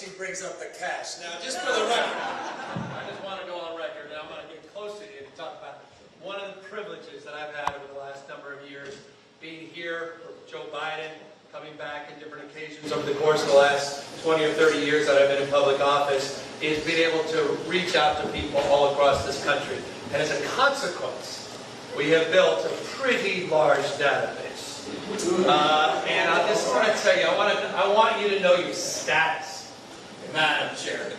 she brings up the cash. Now, just for the record, I just want to go on record, and I'm going to get close to you to talk about one of the privileges that I've had over the last number of years, being here for Joe Biden, coming back in different occasions over the course of the last 20 or 30 years that I've been in public office, is being able to reach out to people all across this country. And as a consequence, we have built a pretty large database. And I just want to tell you, I want you to know your status, Madam Chair.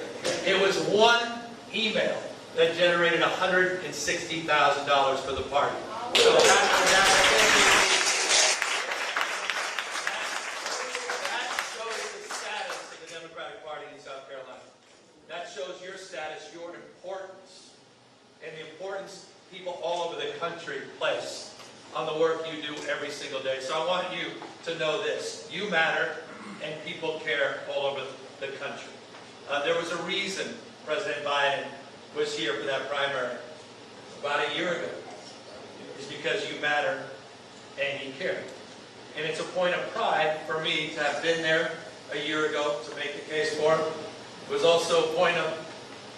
It was one email that generated $160,000 for the party. So that shows the status of the Democratic Party in South Carolina. That shows your status, your importance, and the importance people all over the country place on the work you do every single day. So I want you to know this. You matter, and people care all over the country. There was a reason President Biden was here for that primary about a year ago. It's because you matter and you care. And it's a point of pride for me to have been there a year ago to make the case for him. It was also a point of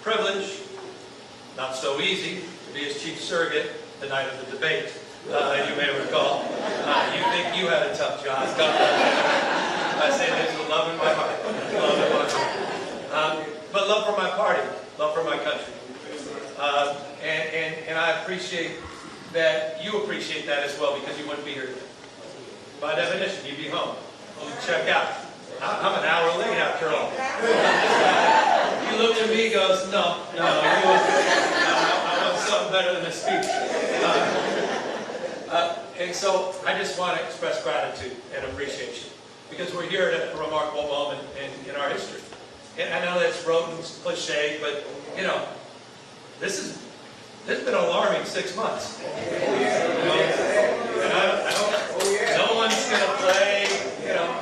privilege, not so easy, to be his chief surrogate the night of the debate. You may recall. You think you had a tough job. I say this with love in my heart. Love in my heart. But love for my party, love for my country. And I appreciate that you appreciate that as well, because you wouldn't be here today. By definition, you'd be home. You'd check out. I'm an hour late after all. He looked at me and goes, no, I want something better than a speech. And so I just want to express gratitude and appreciation, because we're here at a remarkable moment in our history. And I know that's rote and cliche, but you know, this has been an alarming 6 months. And no one's going to play,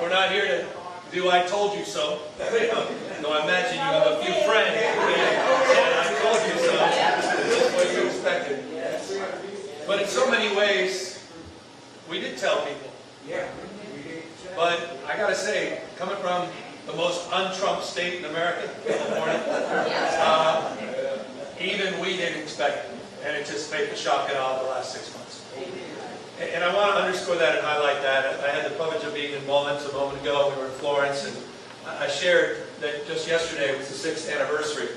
we're not here to do I told you so. No, I imagine you have a few friends that I told you so. This is what you expected. But in so many ways, we did tell people. But I got to say, coming from the most un-Trump state in America, California, even we didn't expect it and anticipate the shock and awe of the last 6 months. And I want to underscore that and highlight that. I had the privilege of being in Mullins a moment ago. We were in Florence, and I shared that just yesterday was the 6th anniversary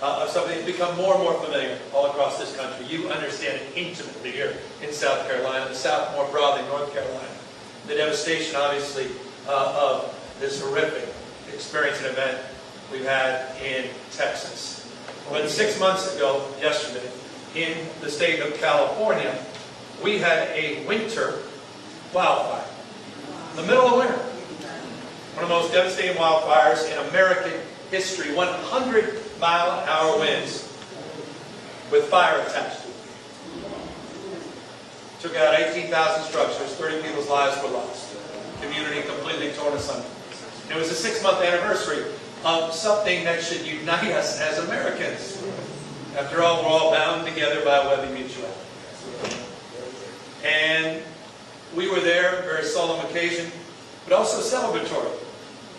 of something that's become more and more familiar all across this country. You understand it intimately here in South Carolina, the South more broadly, North Carolina. The devastation, obviously, of this horrific experience and event we've had in Texas. But 6 months ago, yesterday, in the state of California, we had a winter wildfire. In the middle of winter. One of the most devastating wildfires in American history. 100-mile-an-hour winds with fire attached to it. Took out 18,000 structures, 30 people's lives were lost. Community completely torn asunder. It was the 6-month anniversary of something that should unite us as Americans. After all, we're all bound together by a web of mutuality. And we were there, a very solemn occasion, but also celebratory,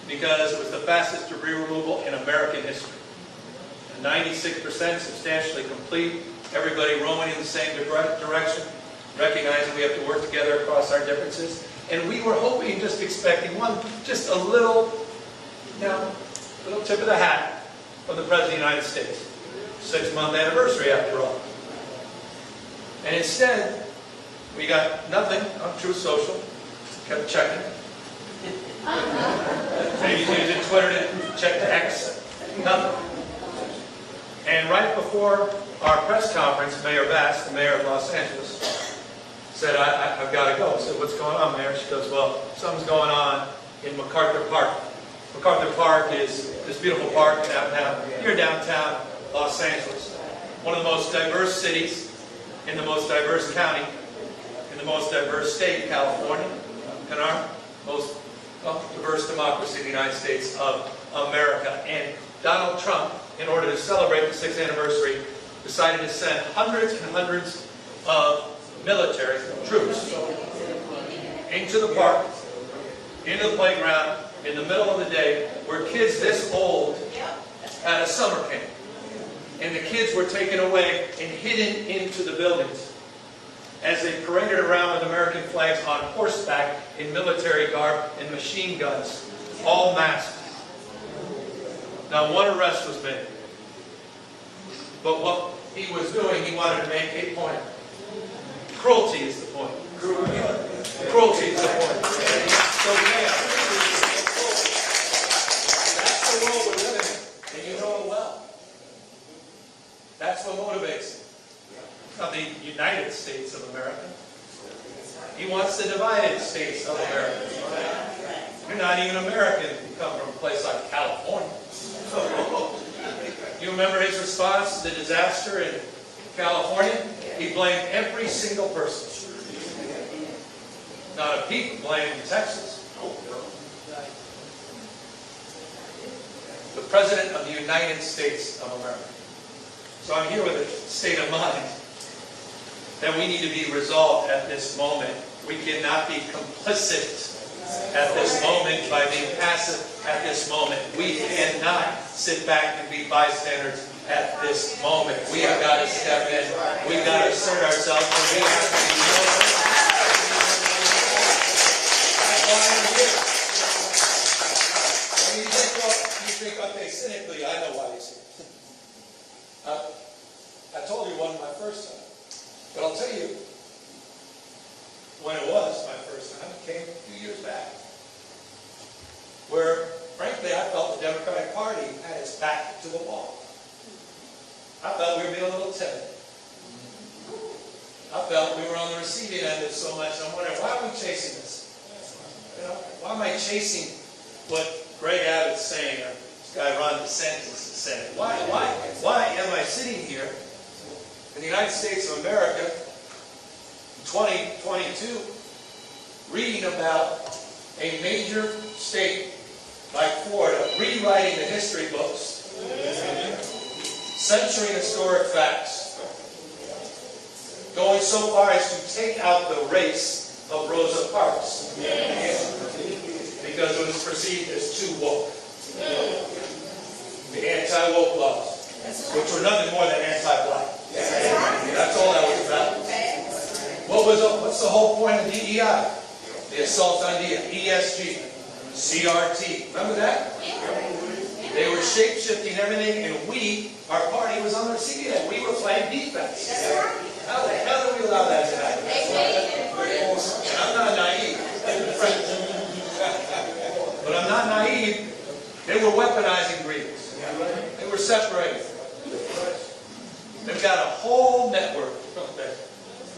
because it was the fastest debris removal in American history. 96% substantially complete, everybody rowing in the same direction, recognizing we have to work together across our differences. And we were hoping, just expecting just a little tip of the hat from the President of the United States. 6-month anniversary, after all. And instead, we got nothing on Truth Social. Kept checking. Maybe using Twitter to check the X. Nothing. And right before our press conference, Mayor Bass, the mayor of Los Angeles, said, I've got to go. I said, what's going on, Mayor? She goes, well, something's going on in MacArthur Park. MacArthur Park is this beautiful park downtown, near downtown Los Angeles. One of the most diverse cities in the most diverse county, in the most diverse state, California, and our most diverse democracy in the United States of America. And Donald Trump, in order to celebrate the 6th anniversary, decided to send hundreds and hundreds of military troops into the park, into the playground, in the middle of the day where kids this old had a summer camp. And the kids were taken away and hidden into the buildings as they paraded around with American flags on horseback in military garb and machine guns, all masked. Now, one arrest was made. But what he was doing, he wanted to make a point. Cruelty is the point. Cruelty is the point. So, yeah, that's the world we're living in, and you know it well. That's what motivates him. Not the United States of America. He wants the divided states of America. You're not even American if you come from a place like California. You remember his response to the disaster in California? He blamed every single person. Not a peep blamed Texas. The President of the United States of America. So I'm here with a state of mind that we need to be resolved at this moment. We cannot be complicit at this moment by being passive at this moment. We cannot sit back and be bystanders at this moment. We have got to step in. We've got to assert ourselves, and we have to be That's why I'm here. When you think, okay, cynically, I know why he's here. I told you it wasn't my first time. But I'll tell you, when it was my first time, it came a few years back, where, frankly, I felt the Democratic Party had its back to the wall. I felt we were being a little timid. I felt we were on the receiving end of so much. I'm wondering, why are we chasing this? You know, why am I chasing what Greg Abbott's saying, or this guy Ron DeSantis is saying? Why am I sitting here in the United States of America in 2022 reading about a major state like Florida rewriting the history books, censoring historic facts, going so far as to take out the race of Rosa Parks because it was perceived as too woke. The anti-woke laws, which were nothing more than anti-black. That's all that was about. What's the whole point of DEI? The assault on DEI, ESG, CRT. Remember that? They were shape-shifting everything, and our party was on the receiving end. We were playing defense. How the hell did we allow that to happen? And I'm not naive. But I'm not naive. They were weaponizing grievance. They were separating. They've got a whole network.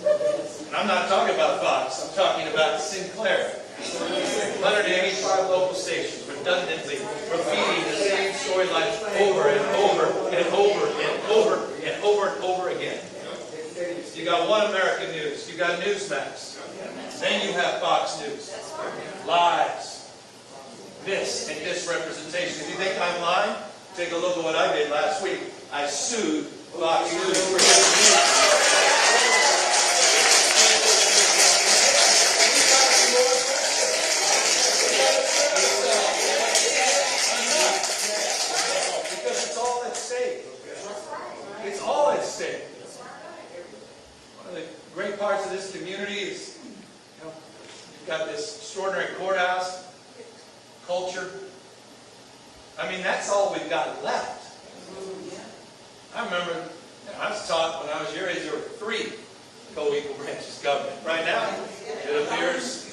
And I'm not talking about Fox. I'm talking about Sinclair. 185 local stations, redundantly repeating the same storyline over and over and over and over and over and over again. You got One American News. You got Newsmax. Then you have Fox News. Lies. Mis and misrepresentation. If you think I'm lying, take a look at what I did last week. I sued Fox News for because it's all at stake. It's all at stake. One of the great parts of this community is, you've got this extraordinary courthouse, culture. I mean, that's all we've got left. I remember, I was taught when I was your age, there were 3 co-equal branches of government. Right now, it appears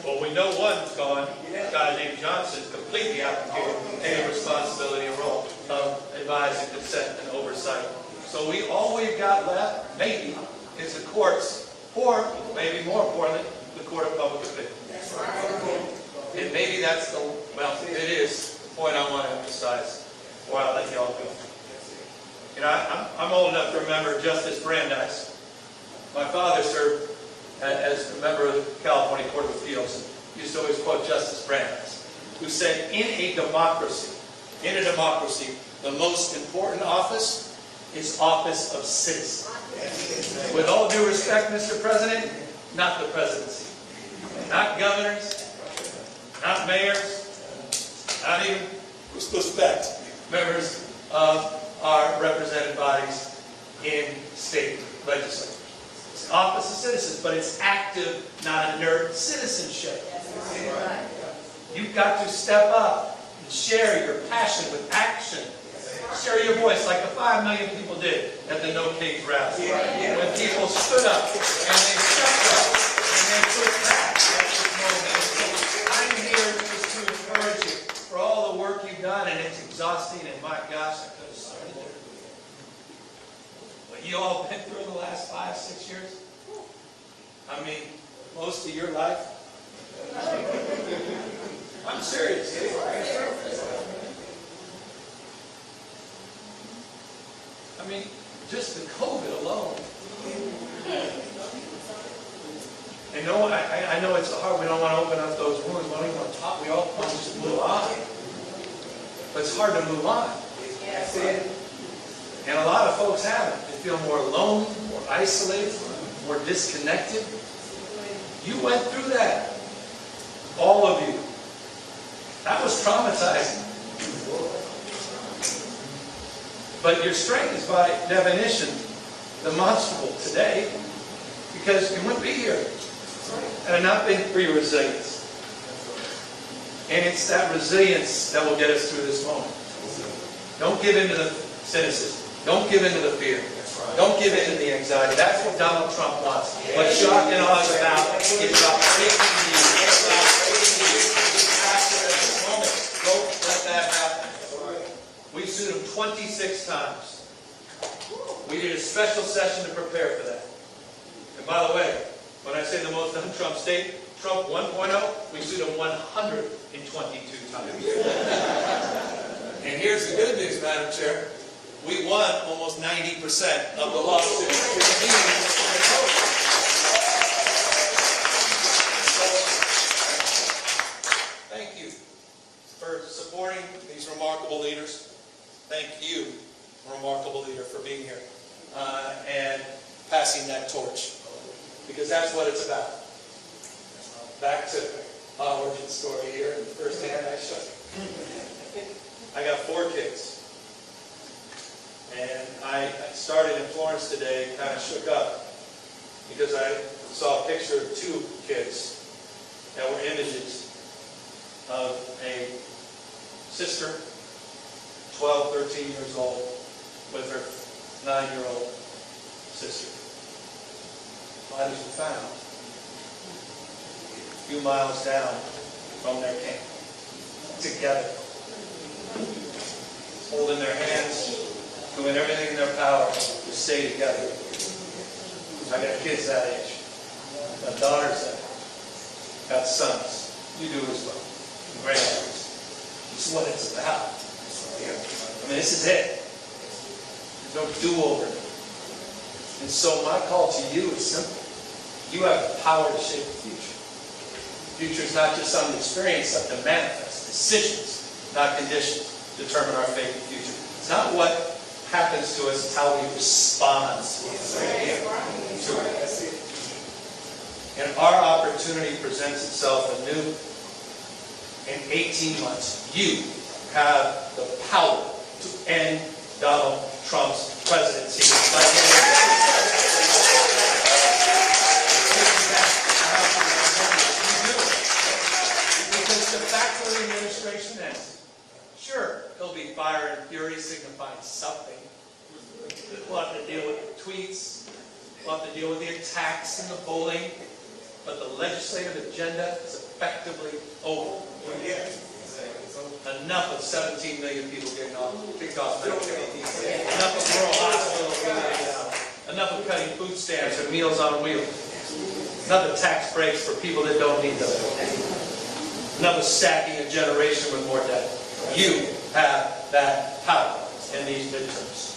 well, we know one's gone. A guy named Johnson completely abdicated any responsibility and role of advising, consent, and oversight. So all we've got left, maybe, is the courts, or maybe more importantly, the Court of Public Opinion. And maybe that's it is the point I want to emphasize before I let you all go. You know, I'm old enough to remember Justice Brandeis. My father served as a member of the California Court of Appeals, and used to always quote Justice Brandeis, who said, in a democracy, the most important office is office of citizen. With all due due respect, Mr. President, not the presidency. Not governors, not mayors, not even respect members of our represented bodies in state legislatures. It's the office of citizens, but it's active, not inert citizenship. You've got to step up and share your passion with action. Share your voice like the 5 million people did at the No Cage rally. When people stood up and they stepped up and they put back at this moment. I'm here just to encourage you for all the work you've done, and it's exhausting, and my gosh, I could have started there. What you all been through in the last 5, 6 years? I mean, most of your life? I'm serious. I mean, just the COVID alone. And no, I know it's hard. We don't want to open up those wounds. We don't even want to talk. We all want to just move on. But it's hard to move on. And a lot of folks haven't. They feel more alone, more isolated, more disconnected. You went through that. All of you. That was traumatizing. But your strength is by definition demonstrable today, because you wouldn't be here had it not been for your resilience. And it's that resilience that will get us through this moment. Don't give in to the cynicism. Don't give in to the fear. Don't give in to the anxiety. That's what Donald Trump wants. What shock and awe is about is about breaking you. It's about breaking you. After this moment, don't let that happen. We sued him 26 times. We did a special session to prepare for that. And by the way, when I say the most un-Trump state, Trump 1.0, we sued him 122 times. And here's the good news, Madam Chair. We won almost 90% of the lawsuits. Thank you for supporting these remarkable leaders. Thank you, remarkable leader, for being here and passing that torch. Because that's what it's about. Back to my origin story here. In the first hand I showed you. I got 4 kids. And I started in Florence today, kind of shook up, because I saw a picture of 2 kids that were images of a sister, 12, 13 years old, with her 9-year-old sister. Bodies were found a few miles down from their camp, together, holding their hands, doing everything in their power to stay together. I got kids that age. Got daughters that age. Got sons. You do as well. Granddaughters. This is what it's about. I mean, this is it. There's no do-over. And so my call to you is simple. You have the power to shape the future. The future is not just some experience, something to manifest. Decisions, not conditions, determine our fate and future. It's not what happens to us, it's how we respond to it. And our opportunity presents itself anew. In 18 months, you have the power to end Donald Trump's presidency. Because the fact that the administration ends, sure, he'll be fire and fury signifying something. We'll have to deal with the tweets. We'll have to deal with the attacks and the bullying. But the legislative agenda is effectively over. Enough of 17 million people getting kicked off Medicaid. Enough of rural hospitals going down. Enough of cutting food stamps and Meals on Wheels. Enough of tax breaks for people that don't need them. Enough of stacking a generation with more debt. You have that power in these midterms.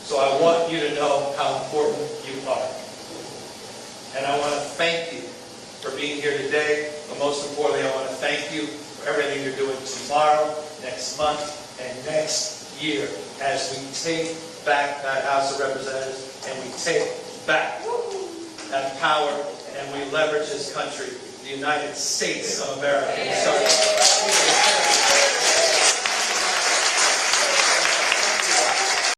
So I want you to know how important you are. And I want to thank you for being here today. But most importantly, I want to thank you for everything you're doing tomorrow, next month, and next year as we take back that House of Representatives and we take back have power, and we leverage this country, the United States of America.